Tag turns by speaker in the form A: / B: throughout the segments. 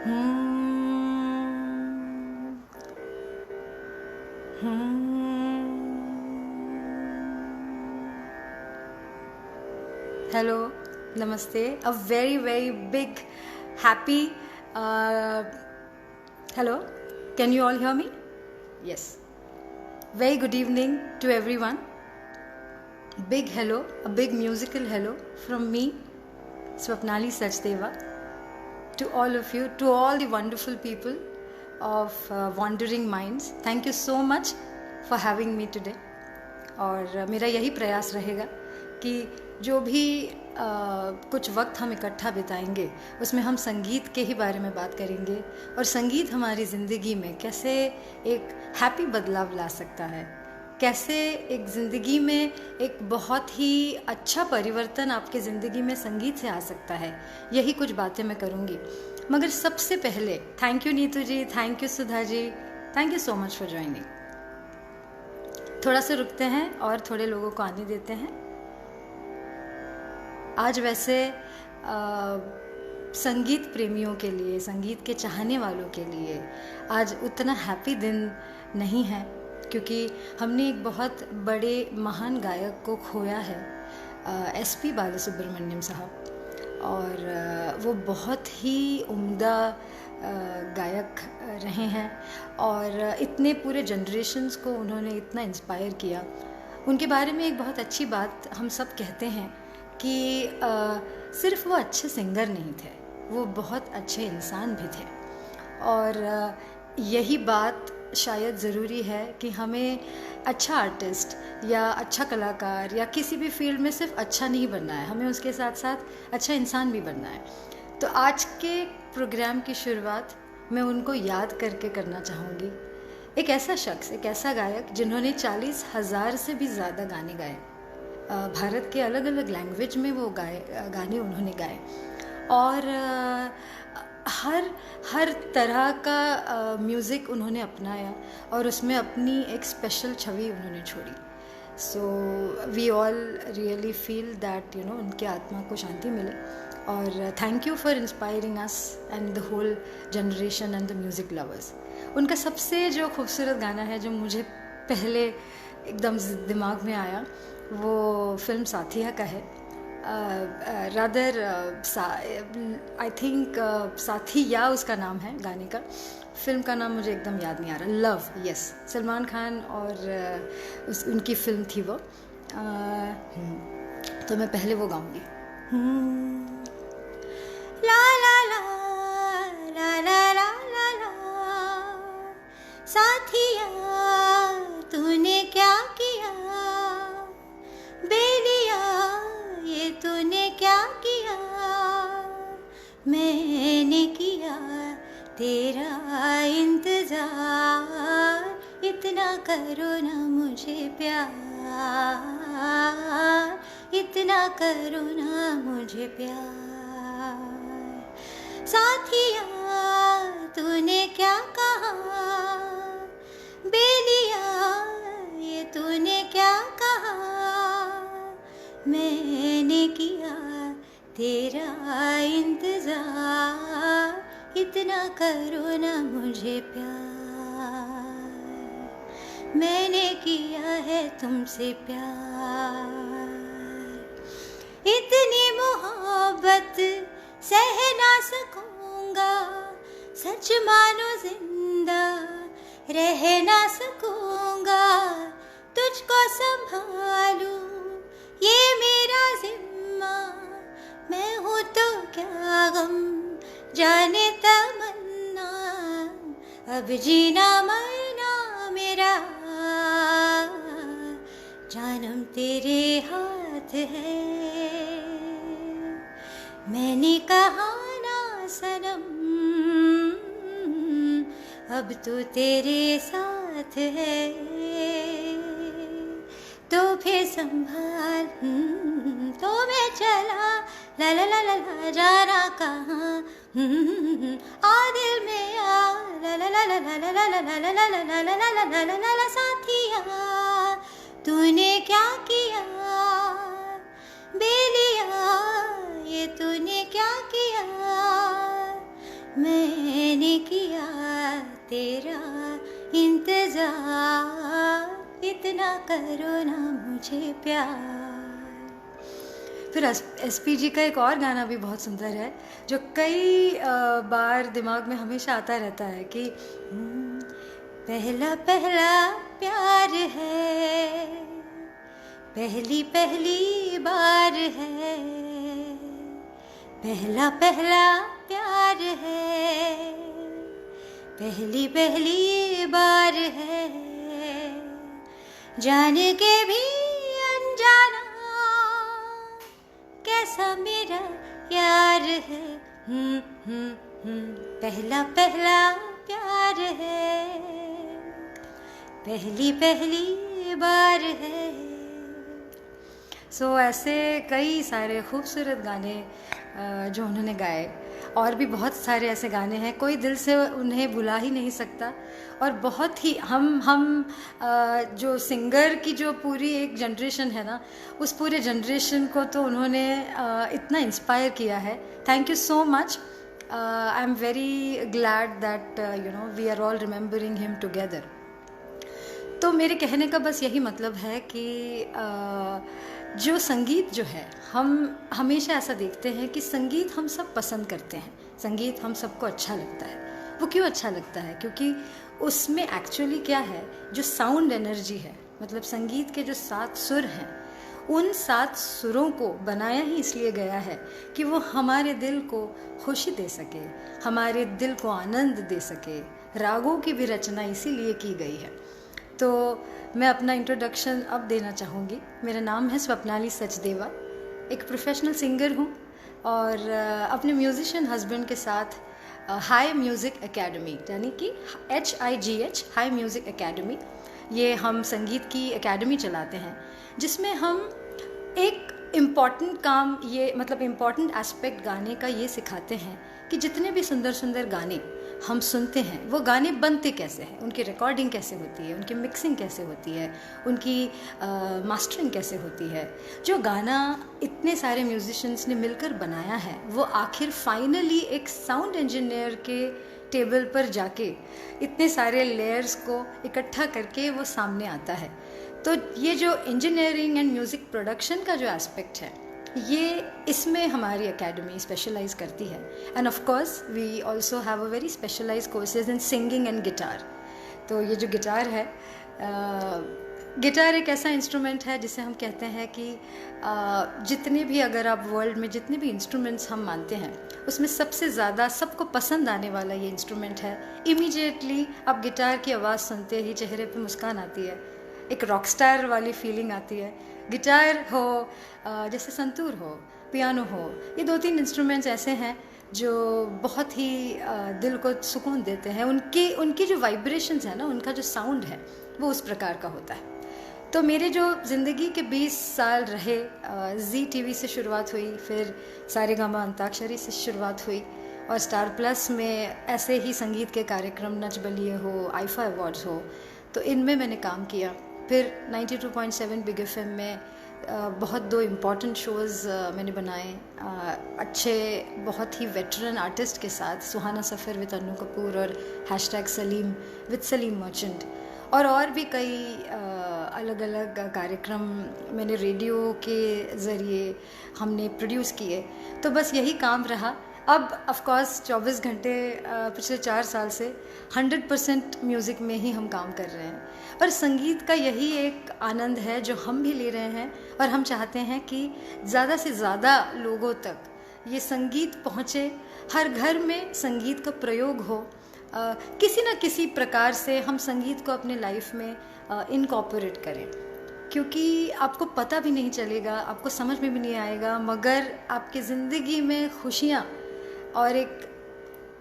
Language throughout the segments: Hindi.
A: Hello, namaste. A very, very big, happy. Hello, can you all hear me? Yes. Very good evening to everyone. Big hello, a big musical hello from me, Swapnali Sachdeva, to all of you, to all the wonderful people of Wandering Minds. Thank you so much for having me today. और मेरा यही प्रयास रहेगा कि जो भी कुछ वक्त हम इकट्ठा बिताएंगे उसमें हम संगीत के ही बारे में बात करेंगे और संगीत हमारी ज़िंदगी में कैसे एक हैप्पी बदलाव ला सकता है, कैसे एक ज़िंदगी में एक बहुत ही अच्छा परिवर्तन आपके ज़िंदगी में संगीत से आ सकता है, यही कुछ बातें मैं करूँगी। मगर सबसे पहले thank you Neetu ji, thank you Sudha ji, thank you so much for joining. थोड़ा सा रुकते हैं और थोड़े लोगों को आने देते हैं। आज वैसे संगीत प्रेमियों के लिए, संगीत के चाहने वालों के लिए आज उतना हैप्पी दिन नहीं है, क्योंकि हमने एक बहुत बड़े महान गायक को खोया है, एसपी बालासुब्रमण्यम साहब। और वो बहुत ही उम्दा गायक रहे हैं और इतने पूरे जनरेशन्स को उन्होंने इतना इंस्पायर किया। उनके बारे में एक बहुत अच्छी बात हम सब कहते हैं कि सिर्फ वो अच्छे सिंगर नहीं थे, वो बहुत अच्छे इंसान भी थे। और यही बात शायद ज़रूरी है कि हमें अच्छा आर्टिस्ट या अच्छा कलाकार या किसी भी फील्ड में सिर्फ अच्छा नहीं बनना है, हमें उसके साथ साथ अच्छा इंसान भी बनना है। तो आज के प्रोग्राम की शुरुआत मैं उनको याद करके करना चाहूँगी। एक ऐसा शख्स, एक ऐसा गायक जिन्होंने 40,000 से भी ज़्यादा गाने गाए, भारत के अलग अलग लैंग्वेज में वो गाने उन्होंने गाए और हर तरह का म्यूज़िक उन्होंने अपनाया और उसमें अपनी एक स्पेशल छवि उन्होंने छोड़ी। So we all really feel that उनके आत्मा को शांति मिले और thank you for inspiring us and the whole generation and the music lovers. उनका सबसे जो खूबसूरत गाना है जो मुझे पहले एकदम दिमाग में आया, वो फिल्म साथिया का है। रादर आई थिंक साथिया उसका नाम है गाने का, फिल्म का नाम मुझे एकदम याद नहीं आ रहा। लव, यस, सलमान खान और उनकी फिल्म थी वो। तो मैं पहले वो गाऊंगी। ला ला ला ला ला ला ला ला, साथिया तूने क्या किया, बेलिया ये तूने क्या किया, मैंने किया तेरा इंतजार, इतना करो ना मुझे प्यार, इतना करो ना मुझे प्यार, साथिया तूने क्या कहा, बेलिया ये तूने क्या कहा, मैंने किया तेरा इंतजार, इतना करो ना मुझे प्यार, मैंने किया है तुमसे प्यार, इतनी मोहब्बत सह ना सकूंगा, सच मानो जिंदा रह ना सकूंगा, तुझको संभालूं ये मेरा जिम्मा, मैं हूँ तो क्या गम जाने तमन्ना, अब जीना मरना मेरा जानम तेरे हाथ है, मैंने कहा ना सनम अब तो तेरे साथ है, तो फिर संभाल तो मैं चला, ला ला ला ला ला जाना कहाँ, आ दिल में आ, ला ला ला ला ला ला ला ला ला ला ला ला ला ला ला ला ला ला, साथिया तूने क्या किया, बेलिया ये तूने क्या किया, मैं तेरा इंतजार, इतना करो ना मुझे प्यार। फिर एसपीजी का एक और गाना भी बहुत सुंदर है जो कई बार दिमाग में हमेशा आता रहता है कि पहला पहला प्यार है, पहली पहली बार है, पहला पहला प्यार है, पहली पहली बार है, जान के भी अनजाना कैसा मेरा यार है। पहला पहला प्यार है, पहली पहली बार है। ऐसे कई सारे खूबसूरत गाने जो उन्होंने गाए, और भी बहुत सारे ऐसे गाने हैं, कोई दिल से उन्हें भुला ही नहीं सकता। और बहुत ही हम जो सिंगर की जो पूरी एक जनरेशन है ना, उस पूरे जनरेशन को तो उन्होंने इतना इंस्पायर किया है। Thank you so much. I am very glad that we are all remembering him together. तो मेरे कहने का बस यही मतलब है कि जो संगीत जो है, हम हमेशा ऐसा देखते हैं कि संगीत हम सब पसंद करते हैं, संगीत हम सबको अच्छा लगता है। वो क्यों अच्छा लगता है? क्योंकि उसमें एक्चुअली क्या है, जो साउंड एनर्जी है, मतलब संगीत के जो 7 सुर हैं, उन 7 सुरों को बनाया ही इसलिए गया है कि वो हमारे दिल को खुशी दे सके, हमारे दिल को आनंद दे सके। रागों की भी रचना इसीलिए की गई है। तो मैं अपना इंट्रोडक्शन अब देना चाहूँगी। मेरा नाम है स्वप्नाली सचदेवा, एक प्रोफेशनल सिंगर हूँ और अपने म्यूज़िशियन हस्बैंड के साथ हाई म्यूज़िक एकेडमी, यानी कि HIGH हाई म्यूज़िक एकेडमी, ये हम संगीत की एकेडमी चलाते हैं, जिसमें हम एक इम्पॉर्टेंट काम, ये मतलब इम्पॉर्टेंट एस्पेक्ट गाने का ये सिखाते हैं कि जितने भी सुंदर सुंदर गाने हम सुनते हैं, वो गाने बनते कैसे हैं, उनकी रिकॉर्डिंग कैसे होती है, उनकी मिक्सिंग कैसे होती है, उनकी मास्टरिंग कैसे होती है। जो गाना इतने सारे म्यूजिशियंस ने मिलकर बनाया है, वो आखिर फाइनली एक साउंड इंजीनियर के टेबल पर जाके इतने सारे लेयर्स को इकट्ठा करके वो सामने आता है। तो ये जो इंजीनियरिंग एंड म्यूज़िक प्रोडक्शन का जो एस्पेक्ट है, ये इसमें हमारी एकेडमी स्पेशलाइज करती है। And of course we also have a very specialised courses in singing and guitar. तो ये जो गिटार है, गिटार एक ऐसा इंस्ट्रूमेंट है जिसे हम कहते हैं कि जितने भी, अगर आप वर्ल्ड में जितने भी इंस्ट्रूमेंट्स हम मानते हैं, उसमें सबसे ज़्यादा सबको पसंद आने वाला ये इंस्ट्रूमेंट है। इमीडिएटली आप गिटार की आवाज़ सुनते ही चेहरे पे मुस्कान आती है, एक रॉकस्टार वाली फीलिंग आती है। गिटार हो, जैसे संतूर हो, पियानो हो, ये 2-3 इंस्ट्रूमेंट्स ऐसे हैं जो बहुत ही दिल को सुकून देते हैं। उनकी जो वाइब्रेशंस है ना, उनका जो साउंड है, वो उस प्रकार का होता है। तो मेरे जो ज़िंदगी के 20 साल रहे, जी टीवी से शुरुआत हुई, फिर सारेगामा अंताक्षरी से शुरुआत हुई, और स्टार प्लस में ऐसे ही संगीत के कार्यक्रम, नच बलिए हो, आईफा अवार्ड्स हो, तो इनमें मैंने काम किया। फिर 92.7 बिग एफएम में बहुत 2 इम्पॉर्टेंट शोज़ मैंने बनाए, अच्छे बहुत ही वेटरन आर्टिस्ट के साथ, सुहाना सफ़र विद अन्नू कपूर और #सलीम विद सलीम मर्चेंट, और भी कई अलग अलग कार्यक्रम मैंने रेडियो के ज़रिए हमने प्रोड्यूस किए। तो बस यही काम रहा। अब ऑफ कोर्स 24 घंटे पिछले 4 साल से 100% म्यूज़िक में ही हम काम कर रहे हैं, और संगीत का यही एक आनंद है जो हम भी ले रहे हैं। और हम चाहते हैं कि ज़्यादा से ज़्यादा लोगों तक ये संगीत पहुँचे, हर घर में संगीत का प्रयोग हो, किसी न किसी प्रकार से हम संगीत को अपने लाइफ में इनकॉर्पोरेट करें, क्योंकि आपको पता भी नहीं चलेगा, आपको समझ में भी नहीं आएगा, मगर आपकी ज़िंदगी में खुशियाँ और एक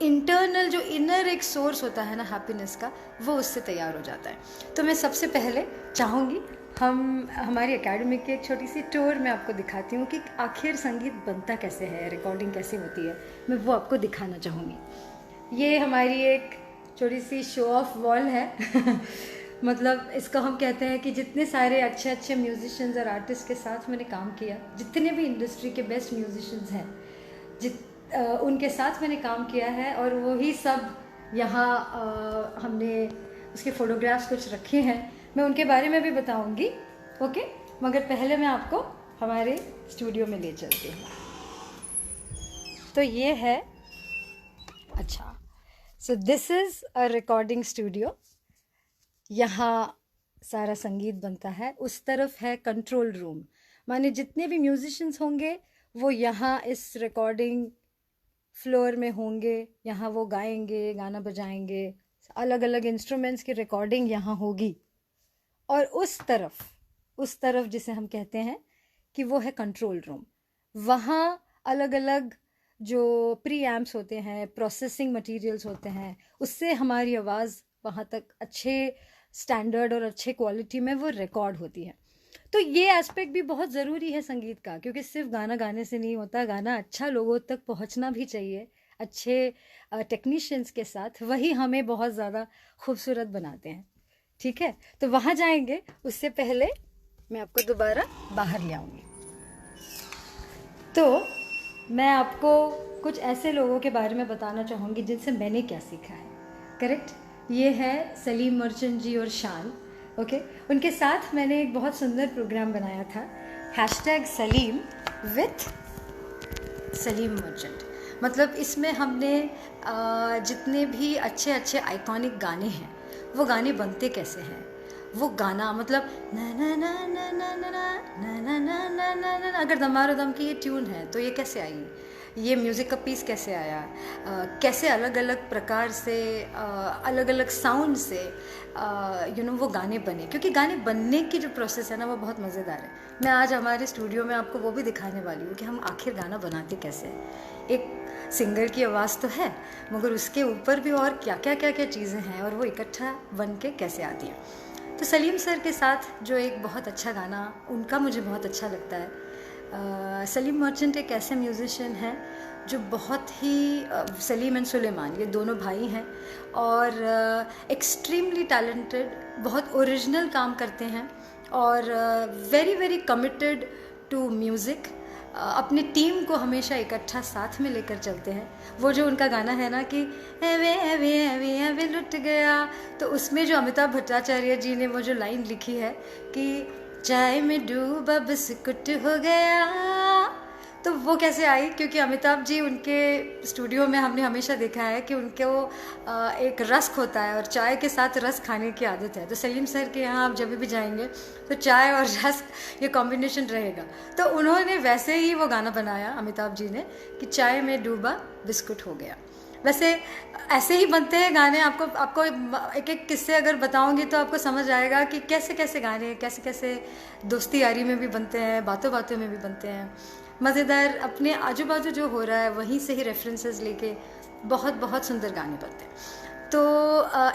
A: इंटरनल जो इनर एक सोर्स होता है ना हैप्पीनेस का, वो उससे तैयार हो जाता है। तो मैं सबसे पहले चाहूँगी हमारी एकेडमी की एक छोटी सी टूर मैं आपको दिखाती हूँ कि आखिर संगीत बनता कैसे है, रिकॉर्डिंग कैसे होती है, मैं वो आपको दिखाना चाहूँगी। ये हमारी एक छोटी सी शो ऑफ वॉल है मतलब इसको हम कहते हैं कि जितने सारे अच्छे अच्छे म्यूजिशियंस और आर्टिस्ट के साथ मैंने काम किया, जितने भी इंडस्ट्री के बेस्ट म्यूजिशियंस हैं, उनके साथ मैंने काम किया है, और वही सब यहाँ हमने उसके फ़ोटोग्राफ्स कुछ रखे हैं, मैं उनके बारे में भी बताऊंगी। ओके, मगर पहले मैं आपको हमारे स्टूडियो में ले चलती हूँ। तो ये है, अच्छा, so this is a recording studio. यहाँ सारा संगीत बनता है। उस तरफ है कंट्रोल रूम, माने जितने भी म्यूजिशियंस होंगे वो यहाँ इस रिकॉर्डिंग फ्लोर में होंगे। यहाँ वो गाएंगे, गाना बजाएंगे, अलग अलग इंस्ट्रूमेंट्स की रिकॉर्डिंग यहाँ होगी। और उस तरफ जिसे हम कहते हैं कि वो है कंट्रोल रूम, वहाँ अलग अलग जो प्री एम्प्स होते हैं, प्रोसेसिंग मटेरियल्स होते हैं, उससे हमारी आवाज़ वहाँ तक अच्छे स्टैंडर्ड और अच्छे क्वालिटी में वो रिकॉर्ड होती है। तो ये एस्पेक्ट भी बहुत ज़रूरी है संगीत का, क्योंकि सिर्फ गाना गाने से नहीं होता, गाना अच्छा लोगों तक पहुँचना भी चाहिए अच्छे टेक्नीशियंस के साथ, वही हमें बहुत ज़्यादा खूबसूरत बनाते हैं। ठीक है, तो वहाँ जाएंगे, उससे पहले मैं आपको दोबारा बाहर ले आऊँगी। तो मैं आपको कुछ ऐसे लोगों के बारे में बताना चाहूँगी जिनसे मैंने क्या सीखा है। करेक्ट, ये है सलीम मर्चेंट जी और शान। ओके, उनके साथ मैंने एक बहुत सुंदर प्रोग्राम बनाया था, #सलीम विथ सलीम मर्चेंट। मतलब इसमें हमने जितने भी अच्छे अच्छे आइकॉनिक गाने हैं, वो गाने बनते कैसे हैं, वो गाना मतलब ना ना ना ना ना ना ना ना ना ना ना ना, अगर दमारो दम की ये ट्यून है तो ये कैसे आई, ये म्यूज़िक का पीस कैसे आया, कैसे अलग अलग प्रकार से अलग अलग साउंड से वो गाने बने। क्योंकि गाने बनने की जो प्रोसेस है ना, वो बहुत मज़ेदार है। मैं आज हमारे स्टूडियो में आपको वो भी दिखाने वाली हूँ कि हम आखिर गाना बनाते कैसे हैं। एक सिंगर की आवाज़ तो है, मगर उसके ऊपर भी और क्या क्या क्या क्या चीज़ें हैं, और वो इकट्ठा बन के कैसे आती हैं। तो सलीम सर के साथ जो एक बहुत अच्छा गाना उनका मुझे बहुत अच्छा लगता है। सलीम मर्चेंट एक ऐसे म्यूज़िशियन हैं जो बहुत ही सलीम एंड सुलेमान, ये दोनों भाई हैं, और एक्सट्रीमली टैलेंटेड, बहुत ओरिजिनल काम करते हैं, और very very committed to music. अपनी टीम को हमेशा इकट्ठा साथ में लेकर चलते हैं। वो जो उनका गाना है ना कि एवे एवे एवे एवे लुट गया, तो उसमें जो अमिताभ भट्टाचार्य जी ने वो जो लाइन लिखी है कि चाय में डूबा बिस्कुट हो गया, तो वो कैसे आई, क्योंकि अमिताभ जी उनके स्टूडियो में हमने हमेशा देखा है कि उनके वो एक रस्क होता है, और चाय के साथ रस्क खाने की आदत है। तो सलीम सर के यहाँ आप जब भी जाएंगे तो चाय और रस्क ये कॉम्बिनेशन रहेगा। तो उन्होंने वैसे ही वो गाना बनाया अमिताभ जी ने कि चाय में डूबा बिस्कुट हो गया। वैसे ऐसे ही बनते हैं गाने। आपको एक एक किस्से अगर बताऊंगी तो आपको समझ आएगा कि कैसे कैसे गाने कैसे कैसे दोस्ती यारी में भी बनते हैं, बातों बातों में भी बनते हैं। मज़ेदार, अपने आजू बाजू जो हो रहा है वहीं से ही रेफरेंसेस लेके बहुत बहुत सुंदर गाने बनते हैं। तो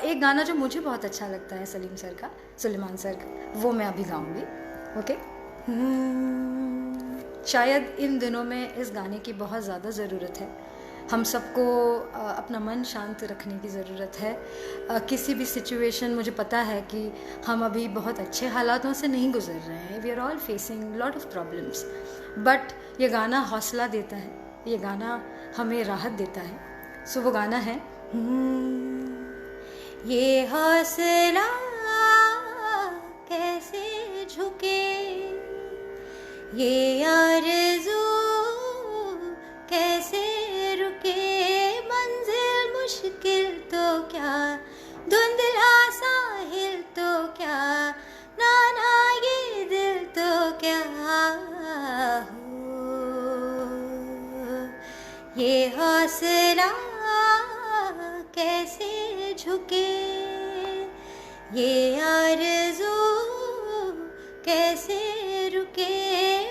A: एक गाना जो मुझे बहुत अच्छा लगता है सलीम सर का, सुलेमान सर का, वो मैं अभी गाऊंगी। ओके, शायद इन दिनों में इस गाने की बहुत ज़्यादा ज़रूरत है। हम सबको अपना मन शांत रखने की ज़रूरत है। किसी भी सिचुएशन, मुझे पता है कि हम अभी बहुत अच्छे हालातों से नहीं गुजर रहे हैं, we are all facing lot of problems, but ये गाना हौसला देता है, ये गाना हमें राहत देता है। सो वो गाना है ये हौसला कैसे झुके, ये आरज़ू कैसे रुके, मंजिल मुश्किल तो क्या, धुंधला साहिल तो क्या, नाना ये दिल तो क्या हो, ये हौसला कैसे झुके, ये आरज़ू कैसे रुके,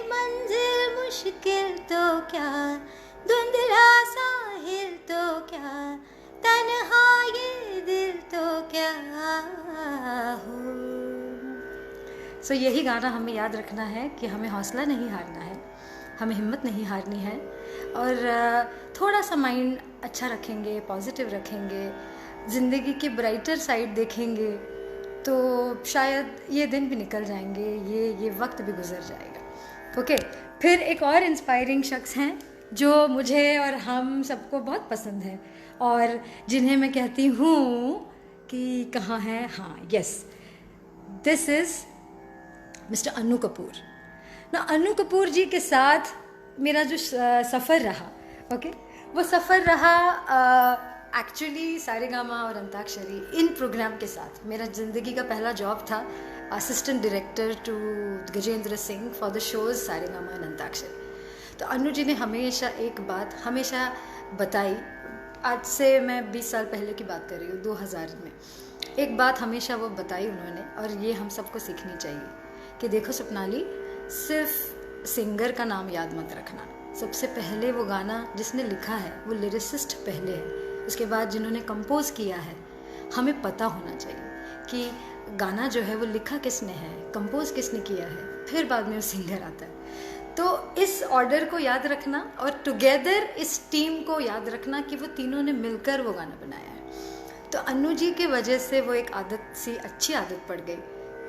A: मंजिल मुश्किल तो क्या, धुंधला साहिल तो क्या, तन्हा ये दिल तो क्या हो। सो यही गाना हमें याद रखना है कि हमें हौसला नहीं हारना है, हमें हिम्मत नहीं हारनी है, और थोड़ा सा माइंड अच्छा रखेंगे, पॉजिटिव रखेंगे, ज़िंदगी की ब्राइटर साइड देखेंगे, तो शायद ये दिन भी निकल जाएंगे, ये वक्त भी गुजर जाएगा। ओके, फिर एक और इंस्पायरिंग शख्स हैं जो मुझे और हम सबको बहुत पसंद है, और जिन्हें मैं कहती हूँ कि कहाँ हैं, हाँ yes, this is mister Annu Kapoor ना। अन्नू कपूर जी के साथ मेरा जो सफ़र रहा, ओके, वो सफ़र रहा एक्चुअली सारेगामा और अंताक्षरी इन प्रोग्राम के साथ। मेरा ज़िंदगी का पहला जॉब था assistant director to Gajendra Singh for the shows Saregama and Antakshari. तो अन्नू जी ने हमेशा एक बात हमेशा बताई, आज से मैं 20 साल पहले की बात कर रही हूँ, 2000 में एक बात हमेशा वो बताई उन्होंने, और ये हम सबको सीखनी चाहिए कि देखो स्वप्नाली, सिर्फ सिंगर का नाम याद मत रखना। सबसे पहले वो गाना जिसने लिखा है वो लिरिसिस्ट पहले है, उसके बाद जिन्होंने कंपोज किया है हमें पता होना चाहिए कि गाना जो है वो लिखा किसने है, कंपोज किसने किया है, फिर बाद में वो सिंगर आता है। तो इस ऑर्डर को याद रखना और टुगेदर इस टीम को याद रखना कि वो तीनों ने मिलकर वो गाना बनाया है। तो अन्नू जी के वजह से वो एक आदत सी, अच्छी आदत पड़ गई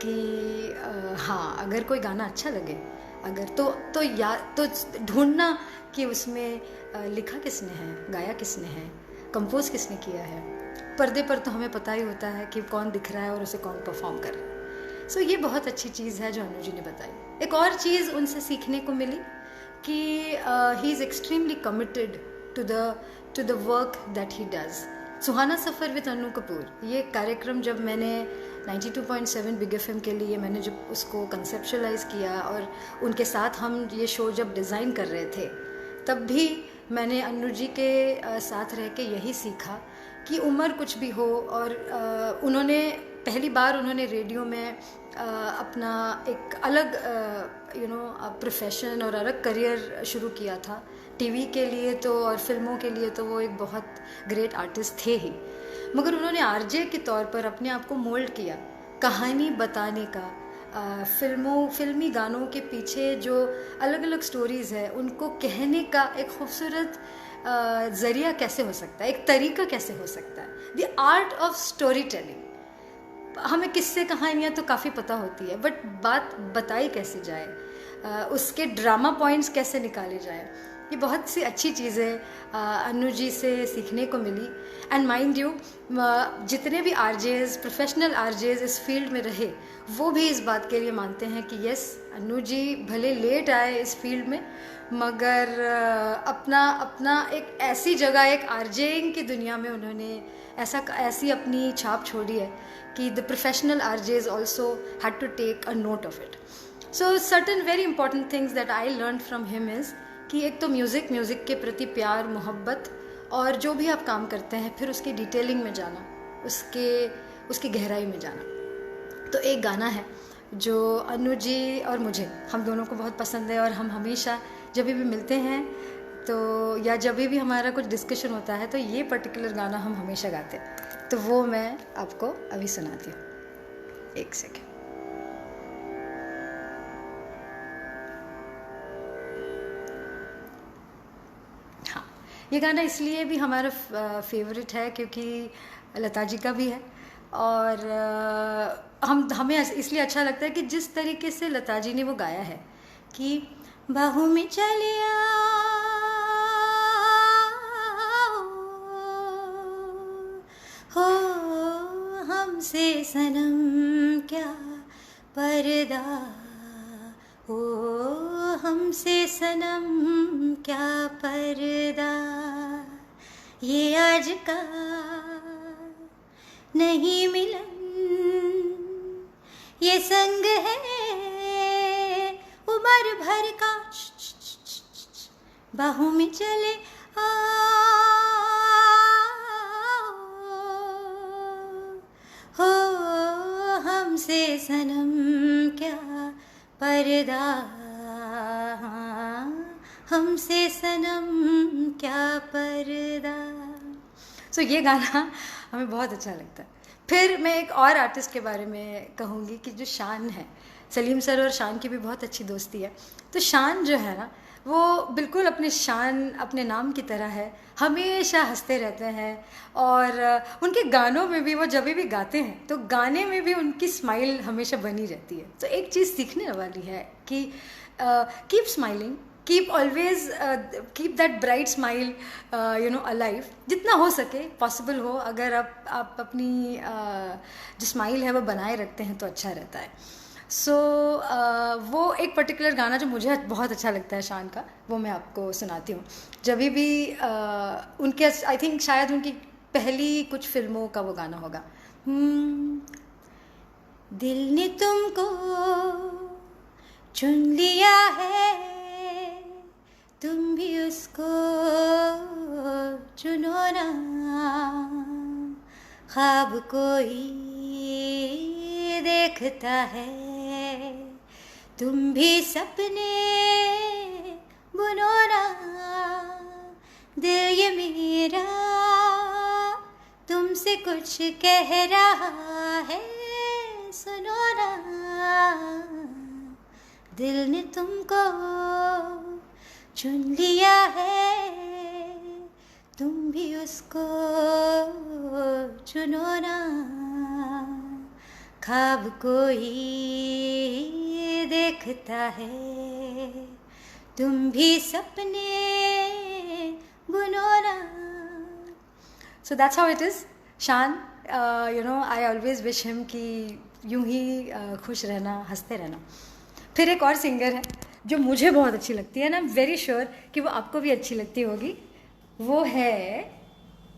A: कि हाँ, अगर कोई गाना अच्छा लगे अगर तो ढूंढना कि उसमें लिखा किसने है, गाया किसने है, कंपोज किसने किया है। पर्दे पर तो हमें पता ही होता है कि कौन दिख रहा है और उसे कौन परफॉर्म कर रहा है। सो ये बहुत अच्छी चीज़ है जो अन्नू जी ने बताई। एक और चीज़ उनसे सीखने को मिली कि he is extremely committed to the work that he does. Suhana Safar with Annu Kapoor, ये कार्यक्रम जब मैंने 92.7 बिग एफएम के लिए मैंने जब उसको कंसेप्शलाइज़ किया और उनके साथ हम ये शो जब डिज़ाइन कर रहे थे, तब भी मैंने अन्नू जी के साथ रह के यही सीखा कि उम्र कुछ भी हो। और उन्होंने पहली बार उन्होंने रेडियो में अपना एक अलग प्रोफेशन और अलग करियर शुरू किया था। टीवी के लिए तो और फिल्मों के लिए तो वो एक बहुत ग्रेट आर्टिस्ट थे ही, मगर उन्होंने आरजे के तौर पर अपने आप को मोल्ड किया, कहानी बताने का, फिल्मी गानों के पीछे जो अलग अलग स्टोरीज़ है उनको कहने का एक खूबसूरत ज़रिया कैसे हो सकता है, एक तरीका कैसे हो सकता है। The art of story telling. हमें किस्से कहानियाँ तो काफ़ी पता होती है, बट बात बताई कैसे जाए, उसके ड्रामा पॉइंट्स कैसे निकाले जाए, ये बहुत सी अच्छी चीज़ें अन्नू जी से सीखने को मिली। एंड माइंड यू, जितने भी आरजेज, प्रोफेशनल आरजेज इस फील्ड में रहे, वो भी इस बात के लिए मानते हैं कि यस, अन्नू जी भले लेट आए इस फील्ड में, मगर अपना एक ऐसी जगह, एक आरजेइंग की दुनिया में उन्होंने ऐसी अपनी छाप छोड़ी है कि the professional RJs also had to take a note of it. So certain very important things that I learn from him is कि एक तो म्यूज़िक के प्रति प्यार, मोहब्बत, और जो भी आप काम करते हैं फिर उसकी डिटेलिंग में जाना, उसकी गहराई में जाना। तो एक गाना है जो अन्नू जी और मुझे, हम दोनों को बहुत पसंद है, और हम हमेशा जब भी मिलते हैं तो या जब भी हमारा कुछ डिस्कशन होता है तो ये पर्टिकुलर गाना हम हमेशा गाते हैं। तो वो मैं आपको अभी सुनाती हूँ, एक सेकेंड। ये गाना इसलिए भी हमारा फेवरेट है क्योंकि लता जी का भी है, और हमें इसलिए अच्छा लगता है कि जिस तरीके से लता जी ने वो गाया है कि बाहों में चलिया हो, हमसे सनम क्या पर्दा हो, हमसे सनम क्या पर्दा, ये आज का नहीं मिलन, ये संग है उम्र भर का, बाहों में चले हो, हमसे सनम क्या पर्दा, हमसे सनम क्या पर्दा। सो ये गाना हमें बहुत अच्छा लगता है। फिर मैं एक और आर्टिस्ट के बारे में कहूँगी कि जो शान है, सलीम सर और शान की भी बहुत अच्छी दोस्ती है। तो शान जो है ना, वो बिल्कुल अपने नाम की तरह है, हमेशा हंसते रहते हैं, और उनके गानों में भी वो जब भी गाते हैं तो गाने में भी उनकी स्माइल हमेशा बनी रहती है। तो एक चीज़ सीखने वाली है कि keep smiling, keep always keep that bright smile alive, जितना हो सके पॉसिबल हो। अगर आप अपनी जो स्माइल है वो बनाए रखते हैं तो अच्छा रहता है। सो वो एक पर्टिकुलर गाना जो मुझे बहुत अच्छा लगता है शान का, वो मैं आपको सुनाती हूँ। जब भी उनके, आई थिंक शायद उनकी पहली कुछ फिल्मों का वो गाना होगा। दिल ने तुमको चुन लिया है, तुम भी उसको चुनो ना। ख्वाब कोई देखता है, तुम भी सपने बुनो ना। दिल ये मेरा तुमसे कुछ कह रहा है, सुनो ना। दिल ने तुमको चुन लिया है, तुम भी उसको चुनो ना। ख्वाब कोई देखता है, तुम भी सपने बुनो ना। So that's how it is. Shan, I always wish him कि यूं ही खुश रहना, हंसते रहना। फिर एक और सिंगर है जो मुझे बहुत अच्छी लगती है ना, वेरी श्योर कि वो आपको भी अच्छी लगती होगी। वो है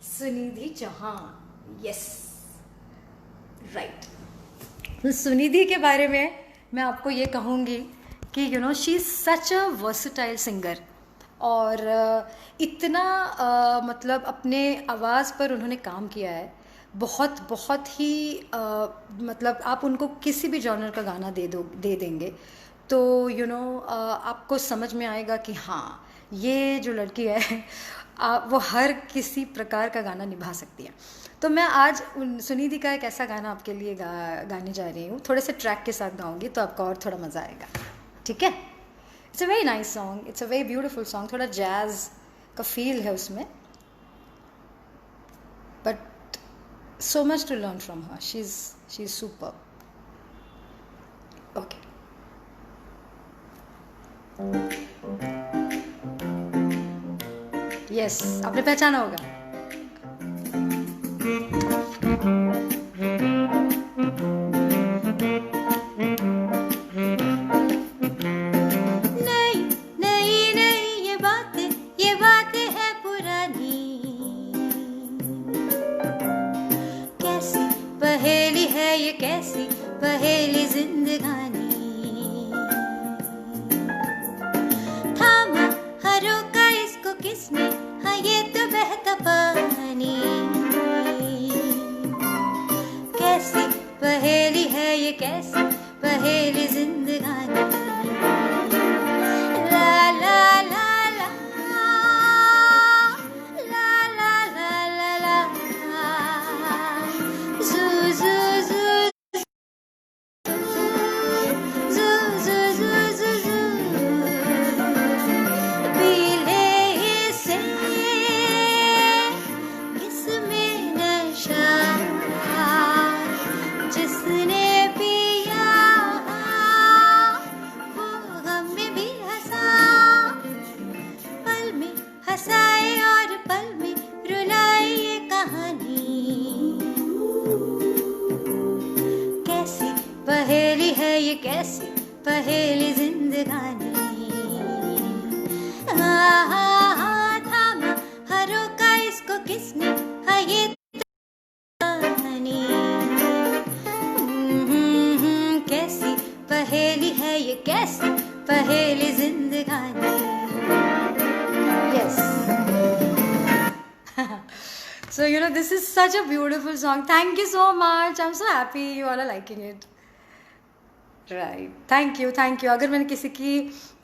A: सुनिधि चौहान। Yes, right. तो सुनिधि के बारे में मैं आपको ये कहूँगी कि she is such a versatile singer. और इतना मतलब अपने आवाज़ पर उन्होंने काम किया है, बहुत बहुत ही मतलब आप उनको किसी भी जॉनर का गाना दे देंगे तो आपको समझ में आएगा कि हाँ, ये जो लड़की है वो हर किसी प्रकार का गाना निभा सकती है। तो मैं आज सुनिधि का एक ऐसा गाना आपके लिए गाने जा रही हूँ। थोड़े से ट्रैक के साथ गाऊंगी तो आपको और थोड़ा मज़ा आएगा, ठीक है? It's a very nice song, it's a very beautiful song. थोड़ा जैज़ का फील है उसमें, but so much to learn from her. She is super. Okay, yes, आपने पहचाना होगा। पहेली है ये, कैसी पहेली जिंदगानी। थामा हरों का इसको किसने, हाँ ये तो बहता पानी। कैसी पहेली है ये, कैसी पहेली जिंदगानी। ला ला ला ला ला ला ला ला ला, जू जू जू जू जू जू जू जू, पीले से इसमें नशा, जिसने पिया वो हमें भी हंसा। पल में हंसाए और पल में रुलाए ये कहानी। कैसी पहेली है ये, कैसी पहेली जिंदगानी। थामा हरों का इसको किसने, हाँ ये कहानी। कैसी पहेली है ये, कैसी पहेली जिंदगानी। Yes. So this is such a beautiful song. Thank you so much. I'm so happy you all are liking it. Right. Thank you. अगर मैंने किसी की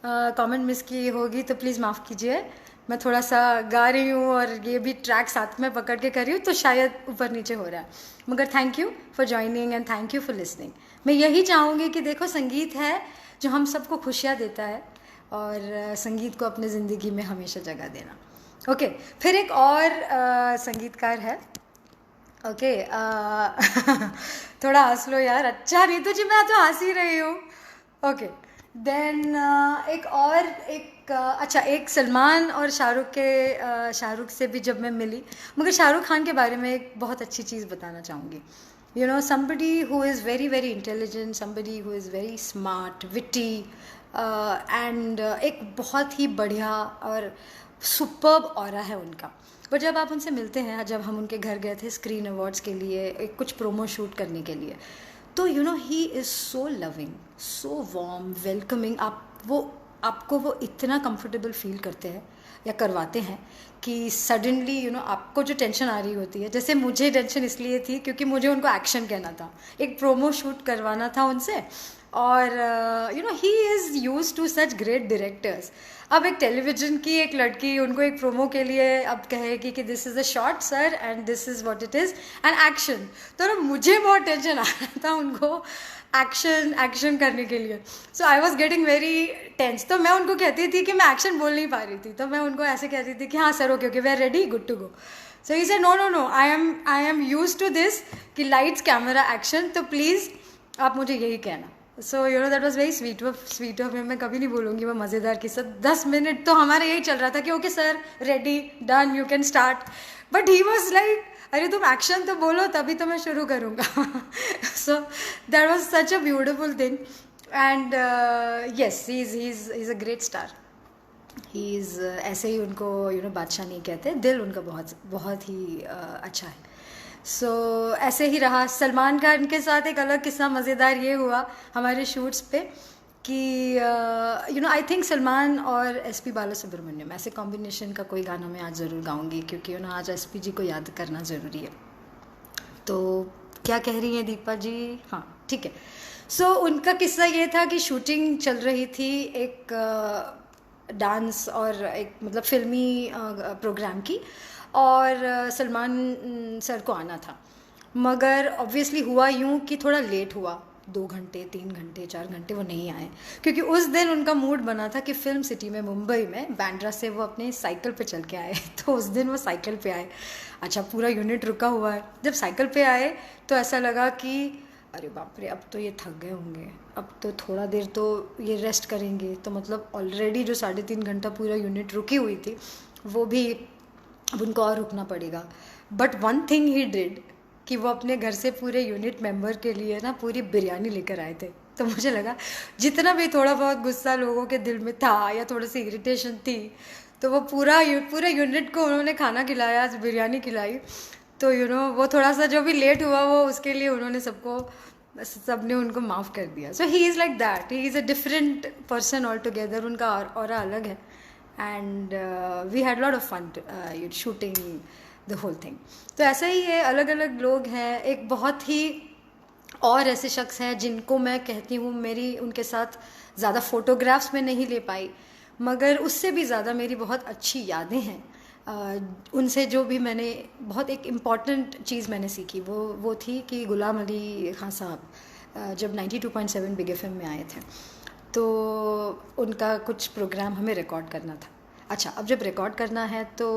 A: कमेंट मिस की होगी तो प्लीज़ माफ़ कीजिए। मैं थोड़ा सा गा रही हूँ और ये भी ट्रैक साथ में पकड़ के कर रही हूँ तो शायद ऊपर नीचे हो रहा है, मगर thank you for joining and thank you for listening. मैं यही चाहूँगी कि देखो, संगीत है जो हम सबको खुशियाँ देता है और संगीत को अपने ज़िंदगी में हमेशा जगह देना। ओके, फिर एक और संगीतकार है। ओके, थोड़ा हंस लो यार। अच्छा नहीं तो जी, मैं तो हंस ही रही हूँ। ओके, देन अच्छा, एक सलमान और शाहरुख के शाहरुख से भी जब मैं मिली, मगर शाहरुख खान के बारे में एक बहुत अच्छी चीज़ बताना चाहूँगी. You know, somebody who is very very intelligent, somebody who is very smart, witty, and एक बहुत ही बढ़िया और सुपर्ब ऑरा है उनका. पर जब आप उनसे मिलते हैं, जब हम उनके घर गए थे स्क्रीन अवार्ड्स के लिए, एक कुछ प्रोमो शूट करने के लिए, तो you know he is so loving, so warm, welcoming. आपको वो इतना कंफर्टेबल फील करते हैं या करवाते हैं कि सडनली यू नो आपको जो टेंशन आ रही होती है, जैसे मुझे टेंशन इसलिए थी क्योंकि मुझे उनको एक्शन कहना था, एक प्रोमो शूट करवाना था उनसे. और you know he is used to such great directors. अब एक टेलीविज़न की एक लड़की उनको एक प्रोमो के लिए अब कहेगी कि this is a short sir and this is what it is and action, तो ना मुझे बहुत टेंशन आ रहा था उनको एक्शन करने के लिए. So I was getting very tense. तो मैं उनको कहती थी कि मैं एक्शन बोल नहीं पा रही थी, तो मैं उनको ऐसे कहती थी कि हाँ sir, okay okay, we are ready, good to go. So he said no no no, I am used to this कि लाइट्स कैमरा एक्शन, तो प्लीज़ आप मुझे यही कहना. So you know that was very sweet of him. मैं कभी नहीं बोलूँगी वो मज़ेदार किस्सा. 10 मिनट तो हमारा यही चल रहा था कि okay sir, ready, done, you can start. But he was like, अरे तुम एक्शन तो बोलो तभी तो मैं शुरू करूँगा. So that was such a beautiful thing. And yes, he is a great star. He is ऐसे ही उनको यू नो बादशाह नहीं कहते, दिल उनका बहुत बहुत ही अच्छा है. सो ऐसे ही रहा. सलमान खान के साथ एक अलग किस्सा मज़ेदार ये हुआ हमारे शूट्स पे कि you know I think Salman और एसपी बालासुब्रमण्यम, ऐसे कॉम्बिनेशन का कोई गाना मैं आज ज़रूर गाऊंगी, क्योंकि यू नो आज एसपी जी को याद करना ज़रूरी है. तो क्या कह रही हैं दीपा जी? हाँ ठीक है. सो उनका किस्सा ये था कि शूटिंग चल रही थी एक डांस और एक मतलब फिल्मी प्रोग्राम की, और सलमान सर को आना था. मगर ऑब्वियसली हुआ यूँ कि थोड़ा लेट हुआ, 2 घंटे 3 घंटे 4 घंटे वो नहीं आए, क्योंकि उस दिन उनका मूड बना था कि फिल्म सिटी में, मुंबई में बांद्रा से वो अपने साइकिल पे चल के आए. तो उस दिन वो साइकिल पे आए. अच्छा, पूरा यूनिट रुका हुआ है. जब साइकिल पे आए तो ऐसा लगा कि अरे बाप रे, अब तो ये थक गए होंगे, अब तो थोड़ा देर तो ये रेस्ट करेंगे. तो मतलब ऑलरेडी जो 3.5 घंटा पूरा यूनिट रुकी हुई थी, वो भी अब उनको और रुकना पड़ेगा. But one thing he did कि वो अपने घर से पूरे यूनिट मेंबर के लिए ना पूरी बिरयानी लेकर आए थे. तो मुझे लगा जितना भी थोड़ा बहुत गुस्सा लोगों के दिल में था या थोड़ी सी इरिटेशन थी, तो वो पूरे यूनिट को उन्होंने खाना खिलाया, बिरयानी खिलाई. तो यू नो वो थोड़ा सा जो भी लेट हुआ वो उसके लिए उन्होंने सबने उनको माफ़ कर दिया. So he is like that, he is a different person altogether. उनका ऑरा अलग है. And we had lot of fun shooting the whole thing. तो ऐसा ही है, अलग अलग लोग हैं. एक बहुत ही और ऐसे शख्स हैं जिनको मैं कहती हूँ, मेरी उनके साथ ज़्यादा फ़ोटोग्राफ्स में नहीं ले पाई, मगर उससे भी ज़्यादा मेरी बहुत अच्छी यादें हैं. उनसे जो भी मैंने बहुत एक इम्पॉर्टेंट चीज़ मैंने सीखी वो थी कि गुलाम अली खान साहब जब 92.7 बिग एफएम में आए थे, तो उनका कुछ प्रोग्राम हमें रिकॉर्ड करना था. अच्छा, अब जब रिकॉर्ड करना है तो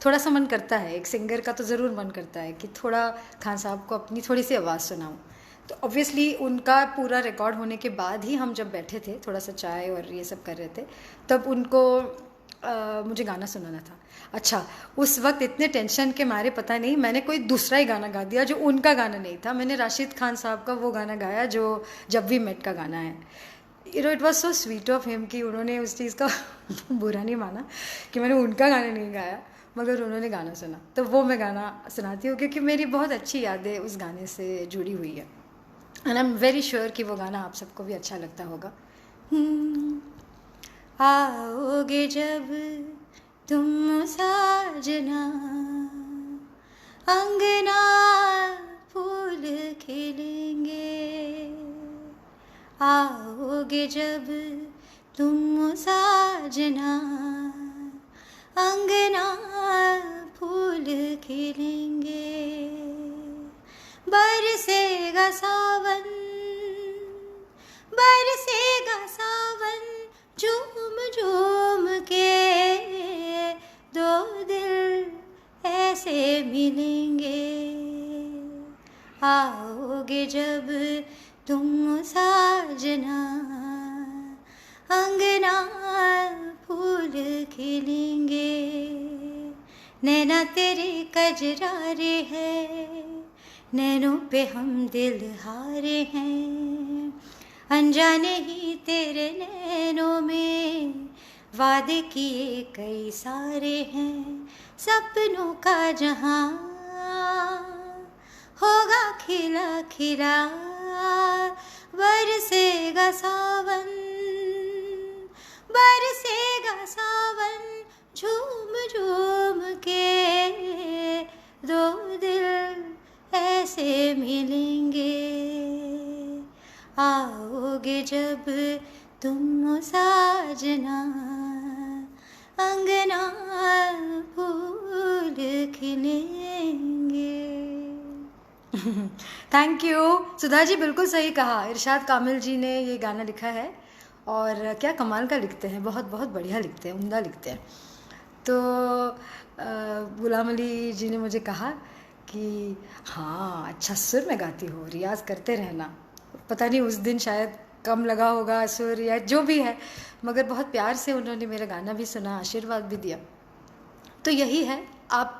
A: थोड़ा सा मन करता है, एक सिंगर का तो ज़रूर मन करता है कि थोड़ा खान साहब को अपनी थोड़ी सी आवाज़ सुनाऊं. तो ऑब्वियसली उनका पूरा रिकॉर्ड होने के बाद ही हम जब बैठे थे, थोड़ा सा चाय और ये सब कर रहे थे, तब उनको मुझे गाना सुनाना था. अच्छा, उस वक्त इतने टेंशन के मारे पता नहीं मैंने कोई दूसरा ही गाना गा दिया जो उनका गाना नहीं था. मैंने राशिद खान साहब का वो गाना गाया जो जब वी मेट का गाना है. You know it was so sweet of him कि उन्होंने उस चीज़ का बुरा नहीं माना कि मैंने उनका गाना नहीं गाया, मगर उन्होंने गाना सुना. तो वो मैं गाना सुनाती हूँ क्योंकि मेरी बहुत अच्छी यादें उस गाने से जुड़ी हुई है. And I am very sure कि वो गाना आप सबको भी अच्छा लगता होगा. आओगे जब तुम साजना, अंगना फूल खिलेंगे. आओगे जब तुम साजना, अंगना फूल खिलेंगे. बरसेगा सावन, बरसेगा सावन, झूम झूम के दो दिल ऐसे मिलेंगे. आओगे जब तुम साजना, अंगना फूल खिलेंगे, नैना तेरे कजरारे हैं, नैनों पे हम दिल हारे हैं, अनजाने ही तेरे नैनों में वादे किए कई सारे हैं, सपनों का जहां होगा खिला खिला, बरसेगा सावन, बरसेगा सावन, झूम झूम के दो दिल ऐसे मिलेंगे, आओगे जब तुम साजना, अंगना फूल खिलेंगे। थैंक यू सुधा जी, बिल्कुल सही कहा। इरशाद कामिल जी ने ये गाना लिखा है और क्या कमाल का लिखते हैं, बहुत बहुत बढ़िया लिखते हैं, उम्दा लिखते हैं। तो गुलाम अली जी ने मुझे कहा कि हाँ अच्छा सुर में गाती हो, रियाज़ करते रहना। पता नहीं उस दिन शायद कम लगा होगा सुर या जो भी है, मगर बहुत प्यार से उन्होंने मेरा गाना भी सुना, आशीर्वाद भी दिया। तो यही है, आप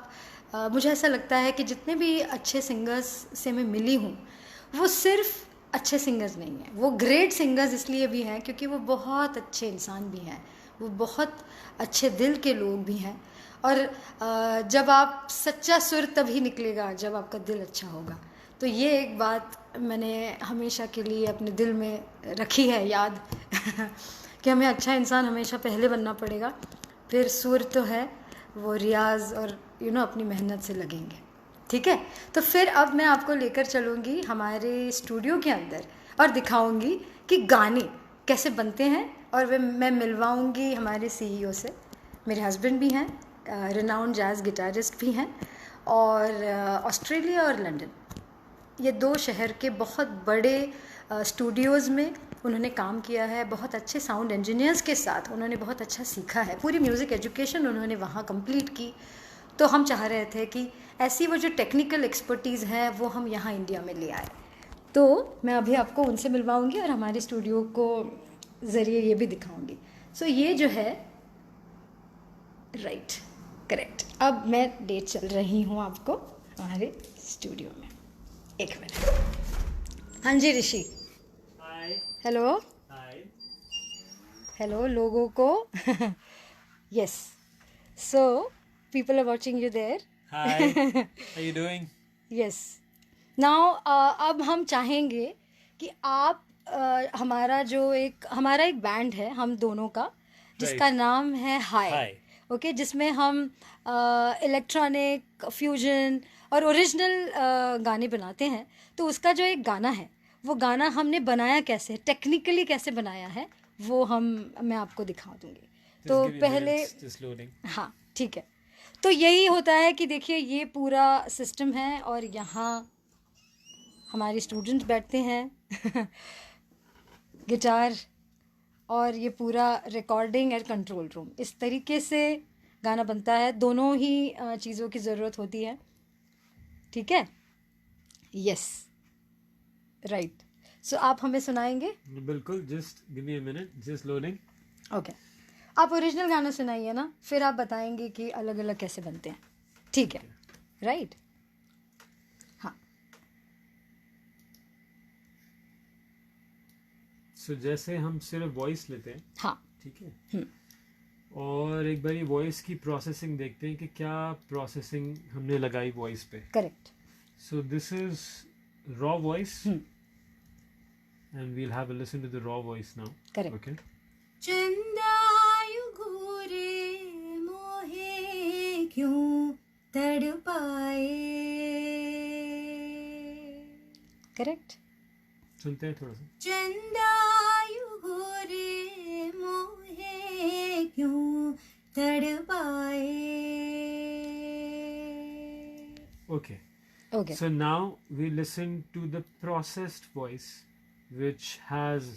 A: मुझे ऐसा लगता है कि जितने भी अच्छे सिंगर्स से मैं मिली हूँ वो सिर्फ अच्छे सिंगर्स नहीं हैं, वो ग्रेट सिंगर्स इसलिए भी हैं क्योंकि वो बहुत अच्छे इंसान भी हैं, वो बहुत अच्छे दिल के लोग भी हैं। और जब आप सच्चा सुर तभी निकलेगा जब आपका दिल अच्छा होगा। तो ये एक बात मैंने हमेशा के लिए अपने दिल में रखी है याद कि हमें अच्छा इंसान हमेशा पहले बनना पड़ेगा, फिर सुर तो है वो रियाज़ और अपनी मेहनत से लगेंगे। ठीक है, तो फिर अब मैं आपको लेकर चलूँगी हमारे स्टूडियो के अंदर और दिखाऊंगी कि गाने कैसे बनते हैं, और मैं मिलवाऊंगी हमारे सीईओ से। मेरे हस्बैंड भी हैं, रिनाउंड जैज़ गिटारिस्ट भी हैं, और ऑस्ट्रेलिया और लंदन, ये 2 शहर के बहुत बड़े स्टूडियोज़ में उन्होंने काम किया है। बहुत अच्छे साउंड इंजीनियर्स के साथ उन्होंने बहुत अच्छा सीखा है, पूरी म्यूज़िक एजुकेशन उन्होंने वहाँ कंप्लीट की। तो हम चाह रहे थे कि ऐसी वो जो टेक्निकल एक्सपर्टीज़ है वो हम यहाँ इंडिया में ले आए। तो मैं अभी आपको उनसे मिलवाऊंगी और हमारे स्टूडियो को ज़रिए ये भी दिखाऊंगी। सो ये जो है राइट, करेक्ट। अब मैं ले चल रही हूँ आपको हमारे स्टूडियो में। एक मिनट। हाँ जी ऋषि।
B: हाय।
A: हेलो।
B: हाय।
A: हेलो लोगों को। Yes, so people are watching you there.
B: Hi. How you doing?
A: Yes. Now अब हम चाहेंगे कि आप हमारा एक बैंड है हम दोनों का, जिसका
B: Right.
A: नाम है हाय।
B: Hi.
A: ओके, जिसमें हम इलेक्ट्रॉनिक फ्यूजन और ओरिजिनल गाने बनाते हैं। तो उसका जो एक गाना है, वो गाना हमने बनाया कैसे, टेक्निकली कैसे बनाया है, वो मैं आपको दिखा दूंगी। तो
B: Just give me
A: पहले
B: minutes, just loading.
A: हाँ ठीक है। तो यही होता है कि देखिए ये पूरा सिस्टम है और यहाँ हमारे स्टूडेंट्स बैठते हैं गिटार, और ये पूरा रिकॉर्डिंग एंड कंट्रोल रूम। इस तरीके से गाना बनता है, दोनों ही चीज़ों की ज़रूरत होती है। ठीक है, यस राइट। सो आप हमें सुनाएंगे?
B: बिल्कुल, just give me a minute, just loading.
A: Okay, आप ओरिजिनल गाना सुनाइए ना, फिर आप बताएंगे कि अलग अलग कैसे बनते हैं। ठीक है, राइट। हाँ,
B: So जैसे हम सिर्फ वॉइस लेते हैं,
A: हाँ,
B: ठीक है, और एक बारी वॉइस की प्रोसेसिंग देखते हैं कि क्या प्रोसेसिंग हमने लगाई वॉइस पे।
A: Correct.
B: So this is raw voice, and we'll have a listen to the raw voice now.
A: Correct.
B: Okay.
A: चंदायु घूरे मोहे क्यों तड़पाए। करेक्ट।
B: सुनते हैं थोड़ा सा।
A: चंदायु घूरे मोहे क्यों तड़पाए।
B: Okay.
A: Okay.
B: So now we listen to the processed voice, which has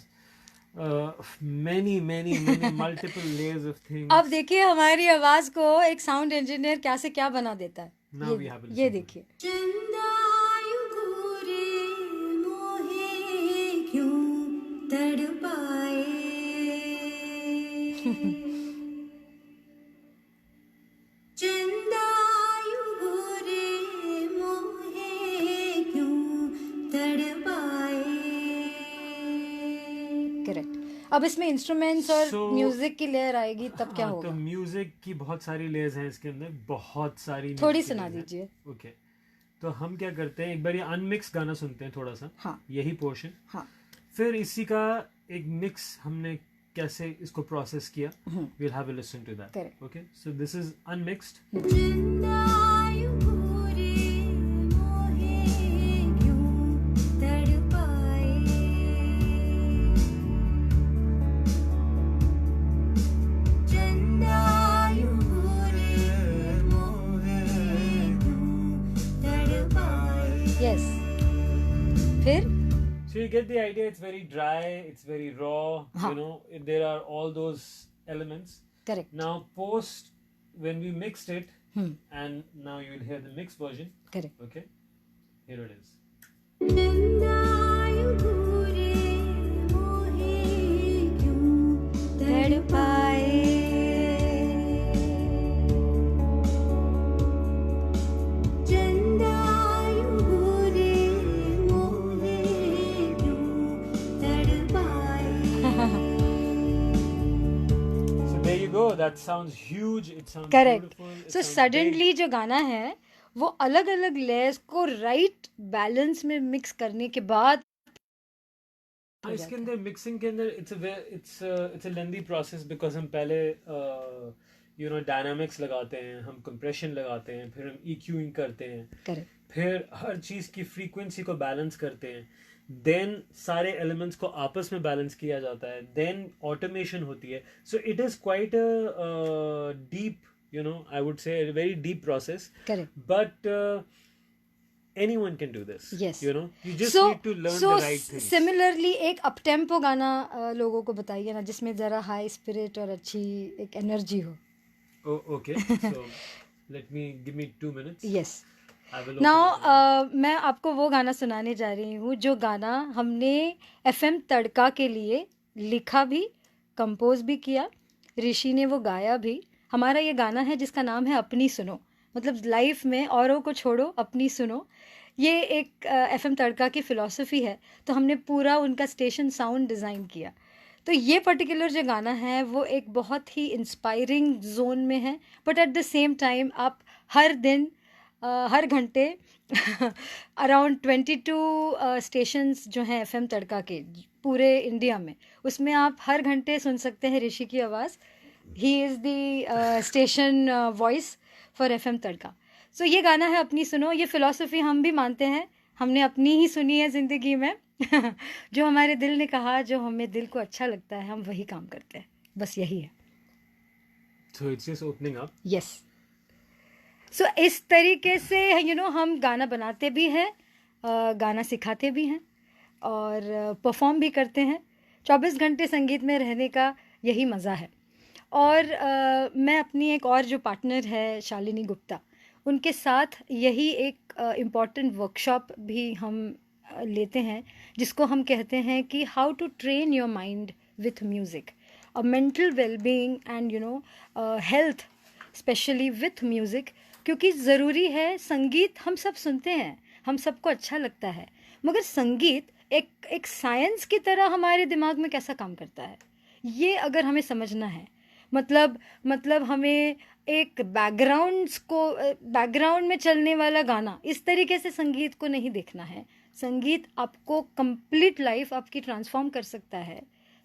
B: many multiple layers of things.
A: अब देखिए हमारी आवाज को एक साउंड इंजीनियर क्या से क्या बना देता है।
B: Now we have a listen
A: ये
B: to it.
A: देखिए। चंदायु घूरे मोहे क्यों तड़पाए। अब इसमें इंस्ट्रूमेंट्स और
B: So,
A: म्यूजिक की लेयर आएगी तब क्या
B: हाँ,
A: होगा?
B: तो म्यूजिक की बहुत सारी लेयर्स हैं इसके अंदर, बहुत सारी
A: थोड़ी
B: music की
A: सुना
B: layers हैं।
A: दीजिए।
B: ओके, तो हम क्या करते हैं, एक बार ये अनमिक्स गाना सुनते हैं थोड़ा सा,
A: हाँ
B: यही पोर्शन,
A: हाँ
B: फिर इसी का एक मिक्स हमने कैसे इसको प्रोसेस किया, we'll have a listen to that.
A: Correct.
B: Okay, so this is unmixed.
A: Yes, फिर
B: So you get the idea. It's very dry. It's very raw.
A: हाँ.
B: You know, there are all those elements.
A: Correct
B: Now, post when we mixed it, and now you will hear the mixed version.
A: Correct.
B: Okay, here it is. So there you go. That sounds huge. It sounds
A: correct.
B: beautiful. It
A: so
B: sounds
A: suddenly
B: big.
A: जो गाना है वो अलग अलग लेयर्स को राइट बैलेंस में मिक्स करने के बाद
B: हाँ, इसके अंदर मिक्सिंग के अंदर it's a lengthy process because हम पहले डायनामिक्स लगाते हैं, हम कंप्रेशन लगाते हैं, फिर हम EQing करते हैं,
A: करेक्ट
B: फिर हर चीज़ की फ्रीक्वेंसी को बैलेंस करते हैं, देन सारे एलिमेंट्स को आपस में बैलेंस किया जाता है, देन ऑटोमेशन होती है. So it is quite a deep, I would say a very deep process.
A: Correct.
B: But anyone can do this.
A: Yes.
B: You just need to learn the right things.
A: Similarly एक अप टेम्पो गाना लोगों को बताइए ना, जिसमें जरा हाई स्पिरिट और अच्छी एक एनर्जी हो।
B: Oh, okay. So give me 2 minutes.
A: Yes.
B: I will open it.
A: Now मैं आपको वो गाना सुनाने जा रही हूँ जो गाना हमने FM तड़का के लिए लिखा भी, कंपोज भी किया, ऋषि ने वो गाया भी। हमारा ये गाना है जिसका नाम है अपनी सुनो, मतलब लाइफ में औरों को छोड़ो, अपनी सुनो। ये एक FM तड़का की फ़िलॉसफी है, तो हमने पूरा उनका स्टेशन साउंड डिज़ाइन किया। तो ये पर्टिकुलर जो गाना है वो एक बहुत ही इंस्पायरिंग जोन में है, but at the same time आप हर दिन हर घंटे अराउंड 22 स्टेशंस जो हैं FM तड़का के पूरे इंडिया में, उसमें आप हर घंटे सुन सकते हैं ऋषि की आवाज़। He is the station voice for FM तड़का। सो ये गाना है अपनी सुनो। ये फ़िलॉसफी हम भी मानते हैं, हमने अपनी ही सुनी है ज़िंदगी में। जो हमारे दिल ने कहा, जो हमें दिल को अच्छा लगता है, हम वही काम करते हैं, बस यही है।
B: So it's just opening up.
A: Yes. So इस तरीके से हम गाना बनाते भी हैं, गाना सिखाते भी हैं और परफॉर्म भी करते हैं। 24 घंटे संगीत में रहने का यही मज़ा है। और मैं अपनी एक और जो पार्टनर है शालिनी गुप्ता, उनके साथ यही एक इम्पॉर्टेंट वर्कशॉप भी हम लेते हैं, जिसको हम कहते हैं कि how to train your mind with music, और mental wellbeing and health specially with music. क्योंकि ज़रूरी है, संगीत हम सब सुनते हैं, हम सबको अच्छा लगता है, मगर संगीत एक साइंस की तरह हमारे दिमाग में कैसा काम करता है, ये अगर हमें समझना है, मतलब हमें एक बैकग्राउंड में चलने वाला गाना, इस तरीके से संगीत को नहीं देखना है। संगीत आपको कंप्लीट लाइफ आपकी ट्रांसफॉर्म कर सकता है।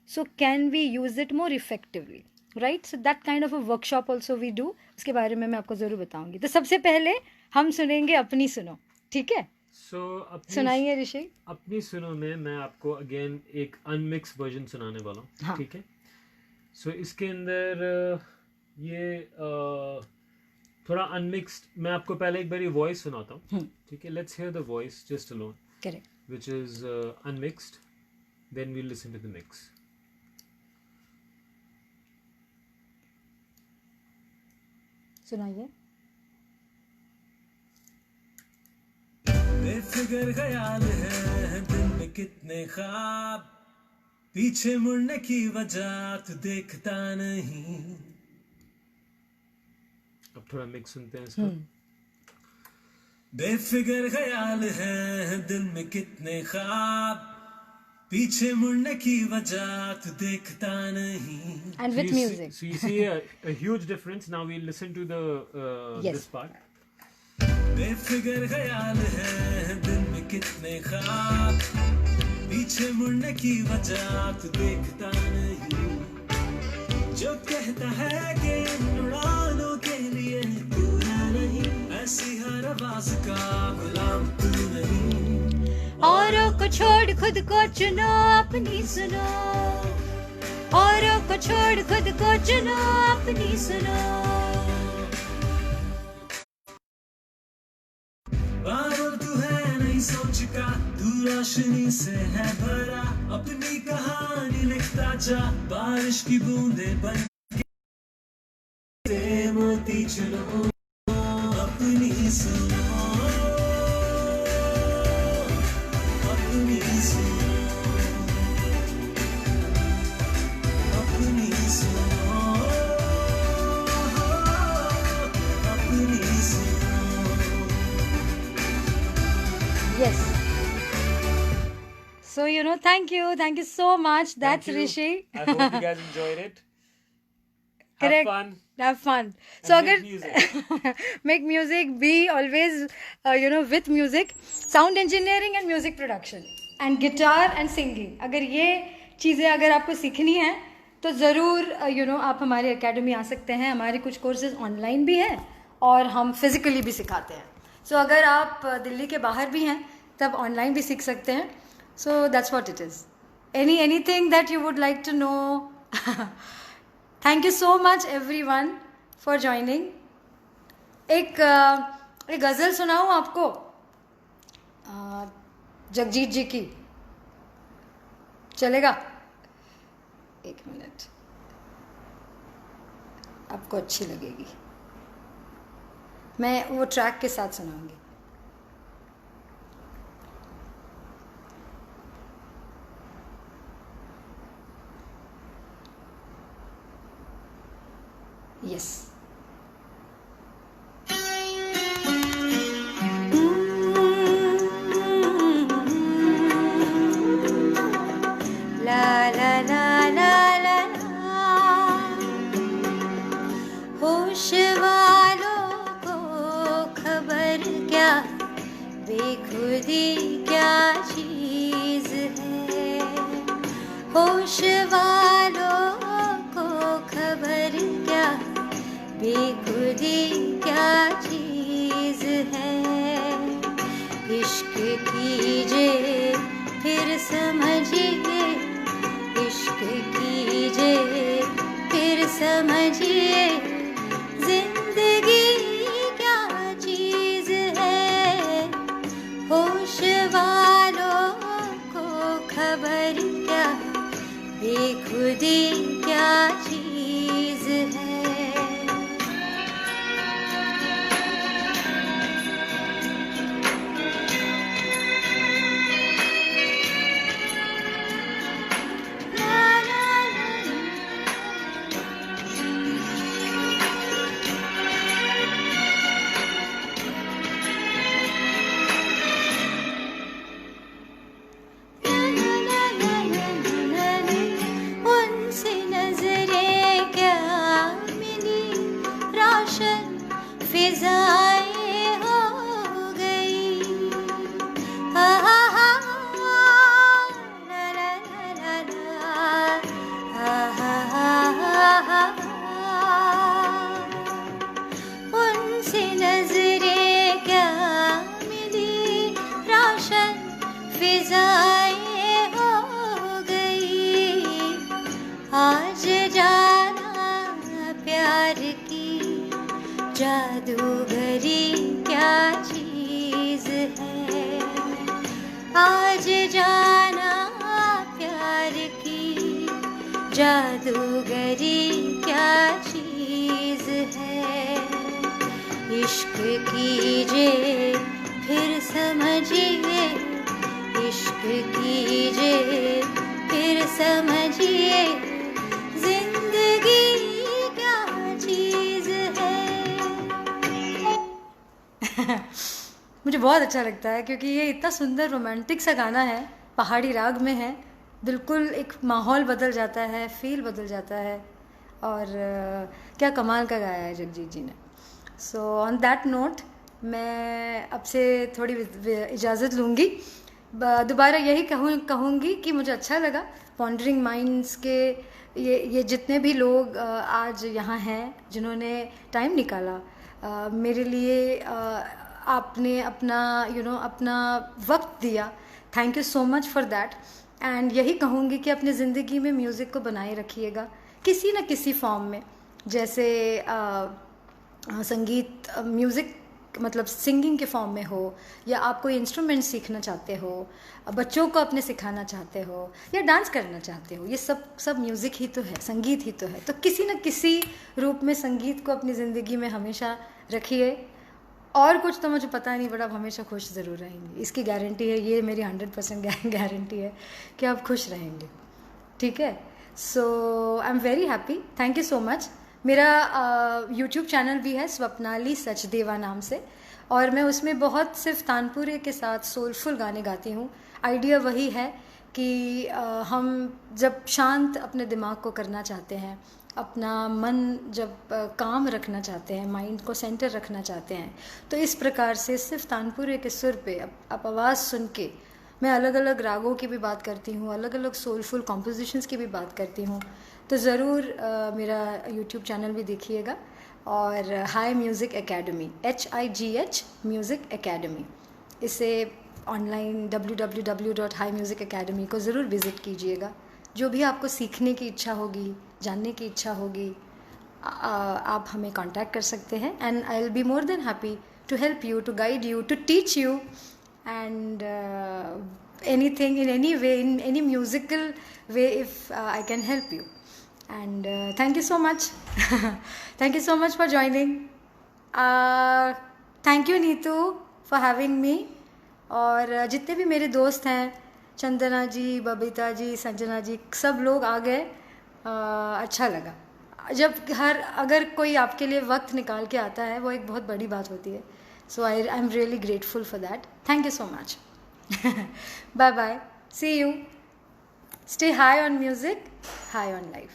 A: So can we use it more effectively, right? So that kind of a workshop also we do. उसके बारे में मैं आपको ज़रूर बताऊंगी। तो सबसे पहले हम सुनेंगे अपनी सुनो, ठीक है? सुनाइए ऋषि।
B: अपनी सुनो में मैं आपको अगेन एक अनमिक्स वर्जन सुनाने वाला हूँ,
A: हाँ।
B: ठीक है? सो इसके अंदर ये थोड़ा अनमिक्स्ड, मैं आपको पहले एक बार ये वॉइस सुनाता हूँ, ठीक है? Let's hear the voice just alone,
A: correct,
B: which is unmixed, then we'll listen to the mix.
A: सुनाइए।
C: बेफिक्र ख्याल है दिल में कितने ख्वाब, पीछे मुड़ने की वजह तू देखता नहीं।
B: अब थोड़ा मिक्स सुनते हैं इसका।
C: बेफिक्र ख्याल है दिल में कितने ख्वाब, पीछे मुड़ने की वजह तू देखता नहीं.
A: And with music.
B: So you see a huge difference. Now we'll listen to the
A: Yes.
B: this part.
C: बेफिक्र ख्याल है दिन में कितने ख्वाब, पीछे मुड़ने की वजह तू देखता नहीं. जो कहता है कि इन उड़ानों के लिए पूरा नहीं, ऐसी हर आवाज का गुलाम तू नहीं.
A: औरों को छोड़ खुद को चुनो, अपनी सुनो. औरों को छोड़ खुद को चुनो, अपनी सुनो.
C: बादल तू है नहीं सोच का, तू रोशनी से है भरा, अपनी कहानी लिखता जा, बारिश की बूंदे बन के मोती चुनो, अपनी सुनो, अपनी सुनो, अपनी सुनो, अपनी सुनो.
A: Yes. So thank you so much. That's
B: Thank you.
A: Rishi.
B: I hope you guys enjoyed it.
A: Correct.
B: Have fun.
A: Have fun.
B: And
A: So
B: make
A: agar
B: music.
A: make music, be always with music, sound engineering and music production and guitar and singing. अगर ये चीज़ें अगर आपको सीखनी है तो ज़रूर आप हमारे एकेडमी आ सकते हैं. हमारे कुछ कोर्सेज ऑनलाइन भी हैं और हम फिज़िकली भी सिखाते हैं. सो अगर आप दिल्ली के बाहर भी हैं तब ऑनलाइन भी सीख सकते हैं. So that's what it is. Anything that you would like to know. Thank you so much everyone for joining. एक गज़ल सुनाऊँ आपको जगजीत जी की. चलेगा? एक मिनट, आपको अच्छी लगेगी. मैं वो ट्रैक के साथ सुनाऊंगी. यस. ला ला ला ला ला होश वालों को खबर क्या, बेखुदी क्या चीज है. होश वालों को खबर क्या, बेखुदी क्या चीज है. इश्क कीजिए फिर समझिए, इश्क कीजिए फिर समझिए, जिंदगी क्या चीज है. होश वालों को खबर क्या, बेखुदी क्या चीज है. उनसे नजरें क्या मिली, रोशन फिजाएं हो गई. हा हा हा ला ला ला ला, हा हा हा हा. उनसे नजरें क्या मिली, रोशन फिजाएं हो गई. आज जाना प्यार की जादूगरी क्या चीज है. आज जाना प्यार की जादूगरी क्या चीज है. इश्क कीजिए फिर समझिए, इश्क कीजिए फिर समझिए, जिंदगी क्या चीज है. मुझे बहुत अच्छा लगता है क्योंकि ये इतना सुंदर रोमांटिक सा गाना है, पहाड़ी राग में है बिल्कुल एक माहौल बदल जाता है, फील बदल जाता है। और क्या कमाल का गाया है जगजीत जी ने। सो ऑन दैट नोट मैं अब से थोड़ी इजाज़त लूँगी। दोबारा यही कहूँगी कि मुझे अच्छा लगा पॉन्डरिंग माइंड्स के ये जितने भी लोग आज यहाँ हैं जिन्होंने टाइम निकाला मेरे लिए, आपने अपना अपना वक्त दिया। Thank you so much for that. And यही कहूँगी कि अपनी ज़िंदगी में म्यूज़िक को बनाए रखिएगा किसी न किसी फॉर्म में। जैसे संगीत, म्यूज़िक मतलब सिंगिंग के फॉर्म में हो, या आप कोई इंस्ट्रूमेंट सीखना चाहते हो, बच्चों को अपने सिखाना चाहते हो, या डांस करना चाहते हो, ये सब म्यूज़िक ही तो है, संगीत ही तो है। तो किसी न किसी रूप में संगीत को अपनी ज़िंदगी में हमेशा रखिए। और कुछ तो मुझे पता नहीं, बट आप हमेशा खुश ज़रूर रहेंगे, इसकी गारंटी है, ये मेरी 100% गारंटी है कि आप खुश रहेंगे। ठीक है। So I am very happy, thank you so much. मेरा यूट्यूब चैनल भी है स्वप्नाली सचदेवा नाम से, और मैं उसमें बहुत सिर्फ तानपुरे के साथ सोलफुल गाने गाती हूँ। आइडिया वही है कि हम जब शांत अपने दिमाग को करना चाहते हैं, अपना मन जब काम रखना चाहते हैं, माइंड को सेंटर रखना चाहते हैं, तो इस प्रकार से सिर्फ तानपुरे के सुर पे आप आवाज़ सुन के, मैं अलग अलग रागों की भी बात करती हूँ, अलग अलग सोलफुल कॉम्पोजिशंस की भी बात करती हूँ। तो ज़रूर मेरा यूट्यूब चैनल भी देखिएगा। और high music academy, HIGH music academy, इसे ऑनलाइन www.himusicacademy को ज़रूर विज़िट कीजिएगा। जो भी आपको सीखने की इच्छा होगी, जानने की इच्छा होगी, आप हमें कांटेक्ट कर सकते हैं। And I will be more than happy to help you, to guide you, to teach you, and anything in any way, in any musical way, if I can help you. And thank you so much. Thank you so much for joining. Thank you Neetu for having me. और जितने भी मेरे दोस्त हैं, चंदना जी, बबीता जी, संजना जी, सब लोग आ गए। अच्छा लगा जब अगर कोई आपके लिए वक्त निकाल के आता है, वो एक बहुत बड़ी बात होती है। So I'm really grateful for that. Thank you so much. Bye bye. See you. Stay high on music, high on life.